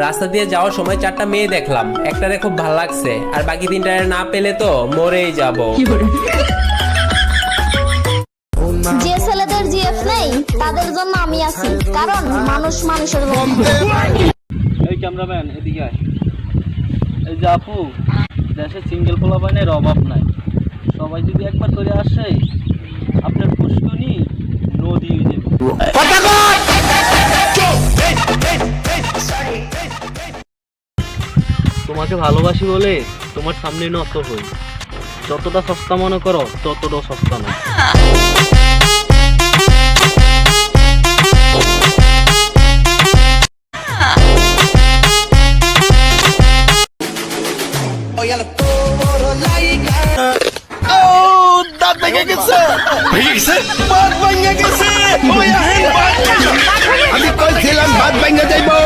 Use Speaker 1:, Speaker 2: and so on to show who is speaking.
Speaker 1: রাস্তা দিয়ে যাওয়ার সময় 4টা মেয়ে দেখলাম, একটারে খুব ভালো লাগছে, আর বাকি 3টারে না পেলে তো মরেই যাব।
Speaker 2: যে ছেলেদের জিএফ নেই তাদের জন্য আমি আছি, কারণ মানুষ মানুষের
Speaker 3: এই ক্যামেরাম্যান এদিকে আয়। এই যে আপু, দেশে সিঙ্গেল পোলাপাইনের অভাব নাই, সবাই যদি একবার করে আসে আপনার পুষ্কনি নদী হয়ে যাবে। তোমাকে ভালোবাসি বলে তোমার সামনে নত হই, যতটা সস্তা মনে করো ততটাও সস্তা না।
Speaker 4: দাঁত ভেঙে গেছে, বাত ভেঙে গেছে। আমি কইছিলাম বাত ভেঙে যাইবো।